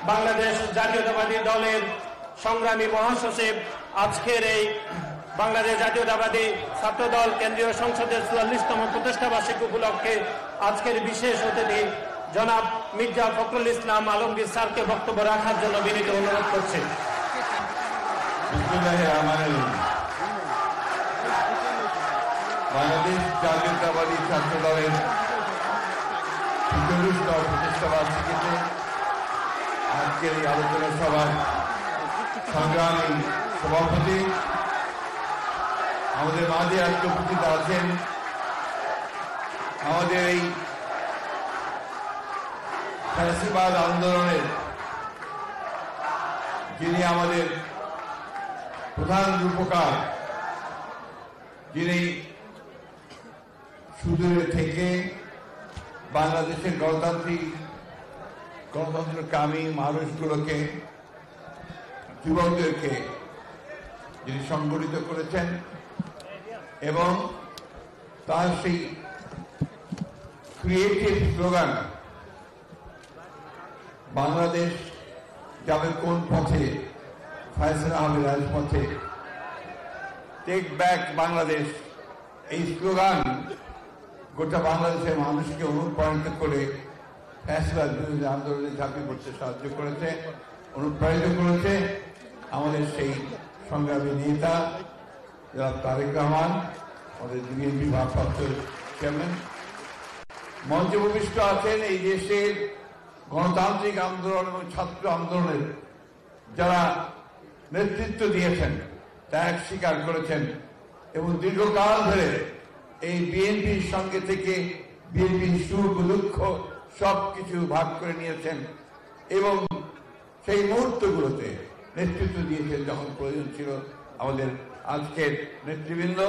বাংলাদেশ জাতীয়তাবাদী দলের সংগ্রামী মহাসচিব আজকের এই বাংলাদেশ জাতীয়তাবাদী ছাত্রদল কেন্দ্রীয় সংসদের ৪৪তম প্রতিষ্ঠাবার্ষিকী উপলক্ষে আজকের বিশেষ অতিথি জনাব মির্জা ফখরুল ইসলাম আলমগীর স্যারকে বক্তব্য রাখার জন্য বিনীত অনুরোধ করছি। বাংলাদেশ জাতীয়তাবাদী ছাত্রদলের ৪৪তম প্রতিষ্ঠাবার্ষিকীতে আজকের এই আলোচনা সভার সংগ্রামী সভাপতি আমাদের মাঝে আজকে উপস্থিত আছেন আমাদের এই ফ্যাসিবাদ আন্দোলনের যিনি আমাদের প্রধান রূপকার, যিনি সুদূরে থেকে বাংলাদেশের গণতন্ত্রকামী মানুষগুলোকে, যুবকদেরকে যিনি সংগঠিত করেছেন এবং তার সেই ক্রিয়েটিভ স্লোগান বাংলাদেশ যাবে কোন পথে, ফয়সালা হবে রাজপথে, টেক ব্যাক বাংলাদেশ, এই স্লোগান গোটা বাংলাদেশের মানুষকে অনুপ্রাণিত করে ফয়সালার বিরুদ্ধে আন্দোলনে ঝাঁপিয়ে পড়তে সাহায্য করেছে, অনুপ্রাণিত করেছে আমাদের সেই সংগ্রামী নেতা জনাব তারেক রহমান, আমাদের বিএনপি ভারপ্রাপ্ত চেয়ারম্যান। মঞ্চে উপবিষ্ট আছেন এই দেশের গণতান্ত্রিক আন্দোলন এবং ছাত্র আন্দোলনের যারা নেতৃত্ব দিয়েছেন, ত্যাগ স্বীকার করেছেন এবং দীর্ঘকাল ধরে এই বিএনপির সঙ্গে থেকে বিএনপির সুখ দুঃখ সবকিছু ভাগ করে নিয়েছেন এবং সেই মুহূর্তগুলোতে নেতৃত্ব দিয়েছেন যখন প্রয়োজন ছিল আমাদের আজকের নেতৃবৃন্দ,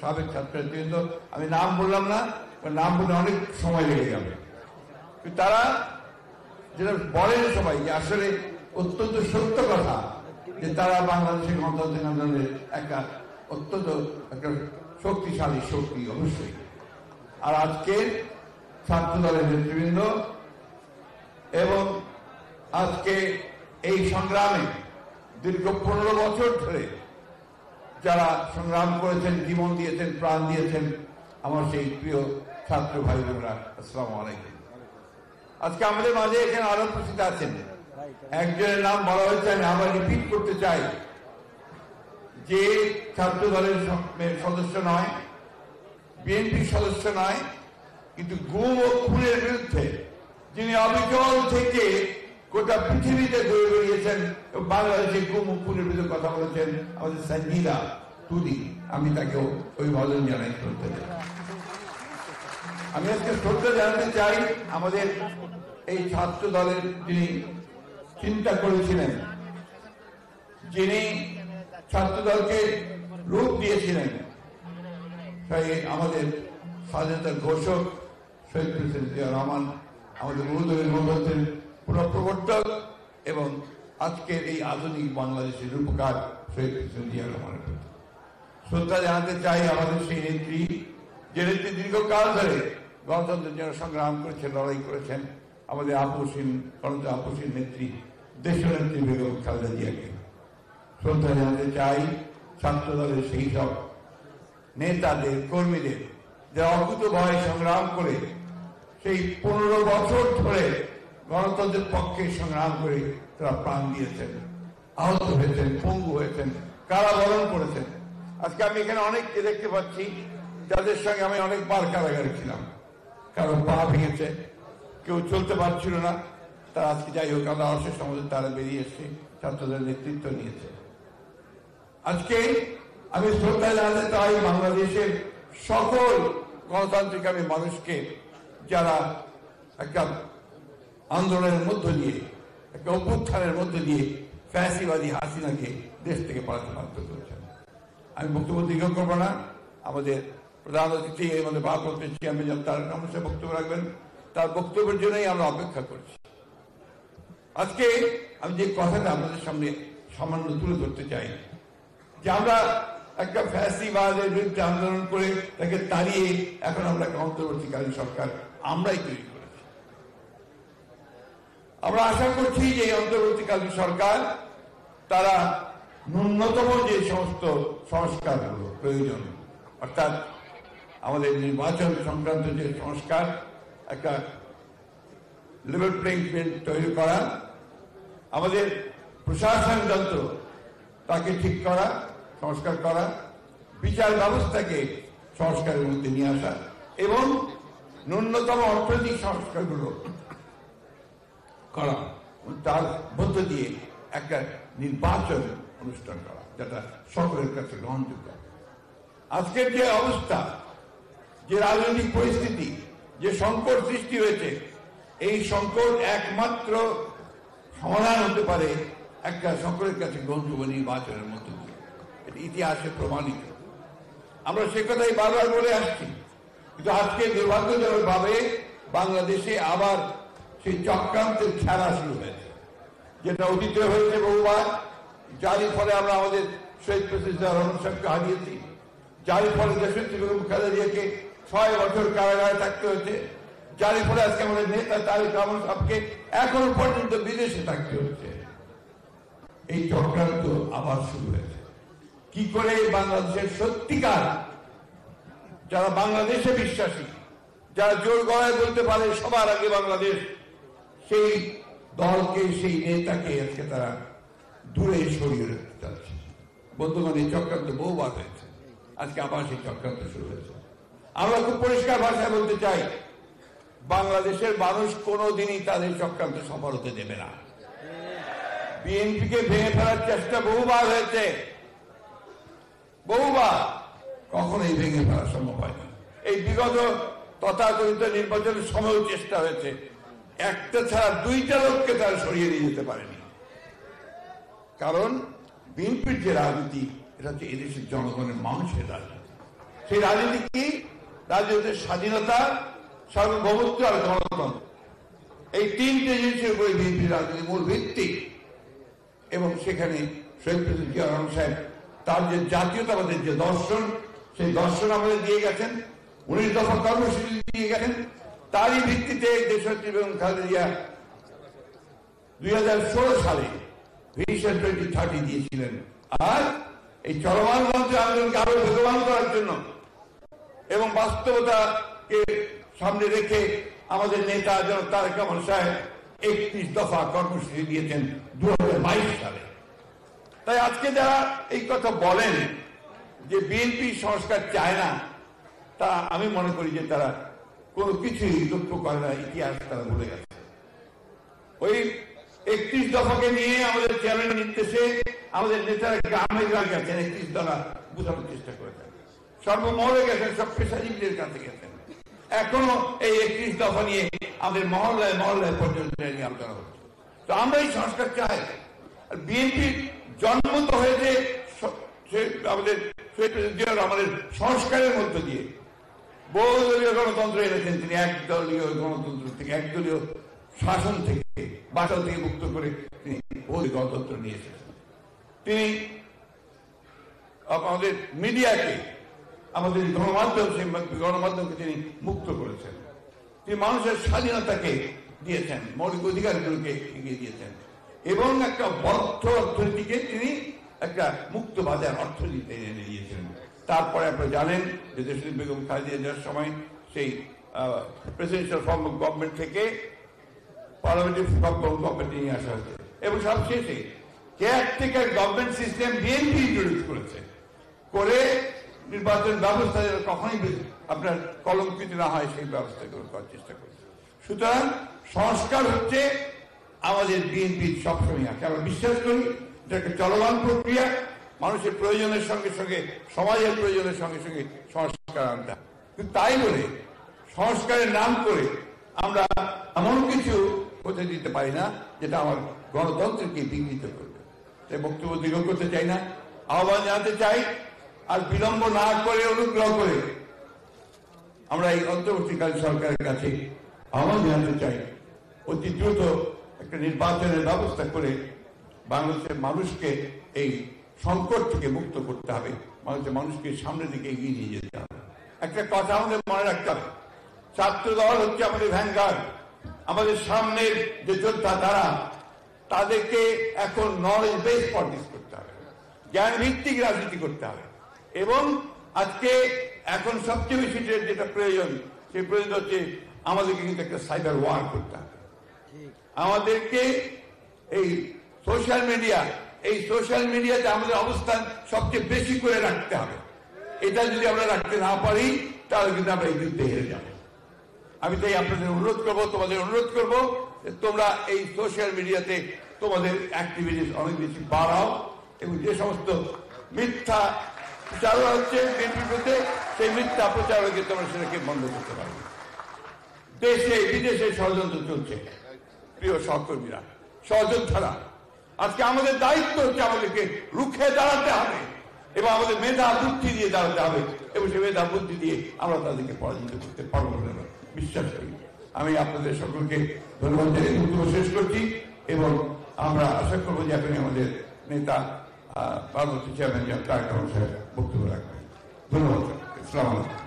সাবেক ছাত্র নেতৃবৃন্দ। আমি নাম বললাম না, নাম বলে অনেক সময় লেগে যাবে। তারা যেটা বলেন সবাই যে আসলে অত্যন্ত সত্য কথা যে তারা বাংলাদেশের গণতান্ত্রিক আন্দোলনের একটা অত্যন্ত একটা শক্তিশালী শক্তি অবশ্যই। আর আজকে ছাত্র দলের নেতৃবৃন্দ এবং আজকে এই সংগ্রামে দীর্ঘ ১৫ বছর ধরে যারা সংগ্রাম করেছেন, জীবন দিয়েছেন, প্রাণ দিয়েছেন, আমার সেই প্রিয় ছাত্র ভাই বোনেরা, আসসালামু আলাইকুম। আজকে আমাদের মাঝে এখানে আরো উপস্থিত আছেন, একজনের নাম বলা হয়েছে, আমি আবার রিপিট করতে চাই, যে ছাত্র দলের সদস্য নয়, বিএনপির সদস্য নয়, কিন্তু গুম ও খুনের বিরুদ্ধে যিনি অবিচল থেকে গোটা পৃথিবীতে ঘুরে বেরিয়েছেন এবং বাংলাদেশের গুম ও খুনের বিরুদ্ধে কথা বলেছেন, আমাদের সঞ্জিদা তুদি। আমি তাকে অভিবাদন জানাই, শ্রদ্ধা জানাই। আমি আজকে শ্রদ্ধা জানাতে চাই আমাদের এই ছাত্র দলের যিনি চিন্তা করেছিলেন, যিনি ছাত্র দলকে রূপ দিয়েছিলেন, তাই আমাদের স্বাধীনতার ঘোষক শহীদ প্রেসিডেন্ট জিয়া রহমান, আমাদের মূলধনের গণতন্ত্রের পুনঃপ্রবর্তক এবং আজকের এই আধুনিক বাংলাদেশের রূপকার শহীদ প্রেসিডেন্ট জিয়া রহমানের প্রতি শ্রদ্ধা জানাতে চাই। আমাদের সেই নেত্রী, যে নেত্রী দীর্ঘকাল ধরে গণতন্ত্রের জন্য সংগ্রাম করেছেন, লড়াই করেছেন, আমাদের আপসীন নেত্রী, দেশনেত্রী বেগম খালেদা জিয়াকে শ্রদ্ধা জানাতে চাই। ছাত্র দলের সেই সব নেতাদের, কর্মীদের যারা অকুতোভয় সংগ্রাম করে সেই ১৫ বছর ধরে গণতন্ত্রের পক্ষে সংগ্রাম করে তারা প্রাণ দিয়েছেন, আহত হয়েছেন, পঙ্গু হয়েছেন, কারাবরণ করেছেন। আজকে আমি এখানে অনেককে দেখতে পাচ্ছি যাদের সঙ্গে আমি অনেকবার কারাগারে ছিলাম, কারো পা ভেঙেছে, কেউ চলতে পারছিল না, তারা আজকে যাই হোক আমরা অশেষ আমাদের তারা বেরিয়ে এসছে, ছাত্রদের নেতৃত্ব নিয়েছে। আজকে আমি শ্রদ্ধা জানাতে চাই বাংলাদেশের সকল গণতান্ত্রিক আমি মানুষকে, যারা একটা আন্দোলনের মধ্য দিয়ে, একটা অভ্যুত্থানের মধ্য দিয়ে ফ্যাসিবাদী হাসিনাকে দেশ থেকে পালাতে বাধ্য করেছেন। আমি বক্তব্য দীর্ঘ করবো না, আমাদের প্রধান অতিথি আমাদের ভারপ্রাপ্ত চেয়ারম্যান তার সমস্যা বক্তব্য রাখবেন, তার বক্তব্যের জন্যই আমরা অপেক্ষা করছি। আজকে আমি যে কথাটা আপনাদের সামনে সামান্য তুলে ধরতে চাই, যে আমরা একটা ফ্যাসিবাদের বিরুদ্ধে আন্দোলন করে তাকে তাড়িয়ে এখন আমরা একটা অন্তর্বর্তীকালীন সরকার আমরাই তৈরি করেছি। আমরা আশা করছি যে অন্তর্বর্তীকালীন সরকার তারা ন্যূনতম যে সমস্ত সংস্কারগুলো প্রয়োজন, অর্থাৎ আমাদের নির্বাচন সংক্রান্ত যে সংস্কার, একটা লেভেল প্লেইং ফিল্ড তৈরি করা, আমাদের প্রশাসন যন্ত্র তাকে ঠিক করা, সংস্কার করা, বিচার ব্যবস্থাকে সংস্কারের মধ্যে নিয়ে আসা এবং ন্যূনতম অর্থনৈতিক সংস্কারগুলো করা, তার মধ্য দিয়ে একটা নির্বাচন অনুষ্ঠান করা যেটা সকলের কাছে গ্রহণযোগ্য। আজকের যে অবস্থা, যে রাজনৈতিক পরিস্থিতি, যে সংকট সৃষ্টি হয়েছে, এই সংকট একমাত্র সমাধান হতে পারে একটা সকলের কাছে গ্রহণযোগ্য নির্বাচনের মধ্য দিয়ে। এটা ইতিহাসে প্রমাণিত। আমরা সে কথাই বারবার বলে আসছি, কিন্তু আজকে দুর্ভাগ্যজনকভাবে বাংলাদেশে আবার সেই চক্রান্তের খেলা শুরু হয়েছে, যেটা অতীতে হয়েছে বহুবার, যারই ফলে আমরা আমাদের শহীদ প্রেসিডেন্ট রহমান সাহেবকে হারিয়েছি, যারই ফলে দেশনেত্রী বেগম খালেদা জিয়াকে 6 বছর কারাগারে থাকতে হয়েছে, যারই ফলে আজকে আমাদের নেতা তারেক রহমান সাহেবকে এখনো পর্যন্ত বিদেশে থাকতে হচ্ছে। এই চক্রান্ত আবার শুরু হয়েছে। কি করে বাংলাদেশের সত্যিকার যারা বাংলাদেশে বিশ্বাসী, যারা জোর গলায় বলতে পারে সবার আগে বাংলাদেশ, সেই দলকে, সেই নেতাকে আজকে তারা দূরে সরিয়ে রাখতে চাচ্ছে। বন্ধুগণ, এই চক্রান্ত বহুবার হয়েছে, আজকে আবার সেই চক্রান্ত শুরু হয়েছে। আমরা খুব পরিষ্কার ভাষায় বলতে চাই, বাংলাদেশের মানুষ কোনোদিনই তাদের চক্রান্ত সফল হতে দেবে না। বিএনপিকে ভেঙে ফেলার চেষ্টা বহুবার হয়েছে, বহুবার, কখনোই ভেঙে ফেলা সম্ভব হয়নি। এই বিগত তথাকথিত নির্বাচনের সময়ও চেষ্টা হয়েছে, একটা ছাড়া 2টা লোককে তারা সরিয়ে নিয়ে যেতে পারেনি। কারণ বিএনপির যে রাজনীতি, এটা হচ্ছে এদেশের জনগণের মানুষের রাজনীতি। সেই রাজনীতি কি? রাজনীতির স্বাধীনতা, সার্বভৌমত্ব আর গণতন্ত্র, এই 3টে জিনিসের উপরে বিএনপির রাজনীতি মূল ভিত্তি। এবং সেখানে শহীদ প্রেসিডেন্ট জিয়া রহমান সাহেব তার যে জাতীয়তাবাদের যে দর্শন, সেই দর্শন আমাদের দিয়ে গেছেন, 19 দফা কর্মসূচি দিয়ে গেছেন। তারই ভিত্তিতে দেশনেত্রী বেগম খালেদা জিয়া 2016 সালে ভিশন 2030 দিয়েছিলেন। আর এই চলমান মঞ্চে আন্দোলনকে আরো বেগবান করার জন্য এবং বাস্তবতাকে সামনে রেখে আমাদের নেতা জনাব তারেক রহমান সাহেব 31 দফা কর্মসূচি দিয়েছেন 2022 সালে। তাই আজকে যারা এই কথা বলেন যে বিএনপি সংস্কার চায় না, তা আমি মনে করি যে তারা কোনো কিছুই লক্ষ্য করে না, ইতিহাস তারা ভুলে গেছে। ওই 31 দফাকে নিয়ে আমাদের চেয়ারম্যানের নির্দেশে আমাদের নেতারা গ্রামে গ্রামে গেছেন, 31 দফা বোঝানোর চেষ্টা করেছেন, সর্বমহলে গেছেন, সব পেশাজীবীদের কাছে গেছেন। এখনো এই 31 দফা নিয়ে আমাদের মহল্লায় মহল্লায় পর্যন্ত আলোচনা হচ্ছে। তো আমরা এই সংস্কার চাই। আর বিএনপির জন্ম তো হয়েছে আমাদের আমাদের সংস্কারের মধ্য দিয়ে। বহুদলীয় গণতন্ত্র এনেছেন তিনি, একদলীয় গণতন্ত্র থেকে, একদলীয় শাসন থেকে, বাটাল থেকে মুক্ত করে তিনি বহুদলীয় গণতন্ত্র নিয়ে এসেছেন। তিনি আমাদের মিডিয়াকে, আমাদের গণমাধ্যম, সেই গণমাধ্যমকে তিনি মুক্ত করেছেন। তিনি মানুষের স্বাধীনতাকে দিয়েছেন, মৌলিক অধিকারগুলোকে এগিয়ে দিয়েছেন এবং একটা বদ্ধ অর্থনীতিকে তিনি একটা মুক্ত বাজার অর্থনীতি এনে দিয়েছেন। তারপরে আপনারা জানেন যে দেশনেত্রী বেগম খালেদা জিয়ার সময় সেই প্রেসিডেন্সিয়াল ফর্ম অফ গভর্নমেন্ট থেকে পার্লামেন্টারি ফর্ম অফ গভর্নমেন্ট নিয়ে আসা হয়েছে এবং সবশেষে caretaker government system BNP introduce করেছে, করে নির্বাচন ব্যবস্থা যেন কখনই আপনার কলঙ্কিত না হয় সেই ব্যবস্থা করার চেষ্টা করছে। সুতরাং সংস্কার হচ্ছে আমাদের বিএনপির সবসময় আছে। আমরা বিশ্বাস করি এটা একটা চলমান প্রক্রিয়া, মানুষের প্রয়োজনের সঙ্গে সঙ্গে, সমাজের প্রয়োজনের সঙ্গে সঙ্গে সংস্কার আনতে হবে। কিন্তু তাই বলে সংস্কারের নাম করে আমরা এমন কিছু হতে দিতে পারি না যেটা আমার গণতন্ত্রকে বিঘ্নিত করবে। তাই বক্তব্য দীর্ঘ করতে চাই না, আহ্বান জানাতে চাই, আর বিলম্ব না করে অনুগ্রহ করে আমরা এই অন্তর্বর্তীকালীন সরকারের কাছে আহ্বান জানাতে চাই, অতি দ্রুত একটা নির্বাচনের ব্যবস্থা করে বাংলাদেশের মানুষকে এই সংকট থেকে মুক্ত করতে হবে, মানুষকে সামনের দিকে এগিয়ে নিয়ে যেতে হবে। একটা কথা আমাদের মনে রাখতে হবে, ছাত্র দল হচ্ছে আমাদের ভ্যানগার্ড, আমাদের সামনের যে যোদ্ধা তাদেরকে এখন নলেজ বেস পলিটিক্স করতে হবে, জ্ঞান ভিত্তিক রাজনীতি করতে হবে। এবং আজকে এখন সবচেয়ে বেশি যেটা প্রয়োজন, সেই প্রয়োজন হচ্ছে আমাদেরকে কিন্তু একটা সাইবার ওয়ার করতে হবে। আমাদেরকে এই সোশ্যাল মিডিয়াতে আমাদের অবস্থান সবচেয়ে বেশি করে রাখতে হবে। এটা যদি আমরা রাখতে না পারি তাহলে কিন্তু আমরা এই যুদ্ধে হেরে যাব। আমি তাই আপনাদের তোমাদের অনুরোধ করবো যে তোমরা এই সোশ্যাল মিডিয়াতে তোমাদের অ্যাক্টিভিটিস অনেক বেশি বাড়াও এবং যে সমস্ত মিথ্যা প্রচারণা হচ্ছে বিরুদ্ধে সেই মিথ্যা প্রচারণাকে তোমরা সেটাকে বন্ধ করতে পারবে। দেশে বিদেশে ষড়যন্ত্র চলছে, প্রিয় সহকর্মীরা, সহযোদ্ধারা, আজকে আমাদের দায়িত্ব হচ্ছে আমাদেরকে রুখে দাঁড়াতে হবে এবং আমাদের মেধা বুদ্ধি দিয়ে দাঁড়াতে হবে এবং সেই মেধা বুদ্ধি দিয়ে আমরা তাদেরকে পরাজিত করতে পারবো বলে বিশ্বাস করি। আমি আপনাদের সকলকে ধন্যবাদ জানিয়ে বক্তব্য শেষ করছি এবং আমরা আশা করবো যে আপনি আমাদের নেতা পার্বতী চেয়ারম্যান তারেক রহমান সাহেব বক্তব্য রাখবেন। ধন্যবাদ। আসসালামু আলাইকুম।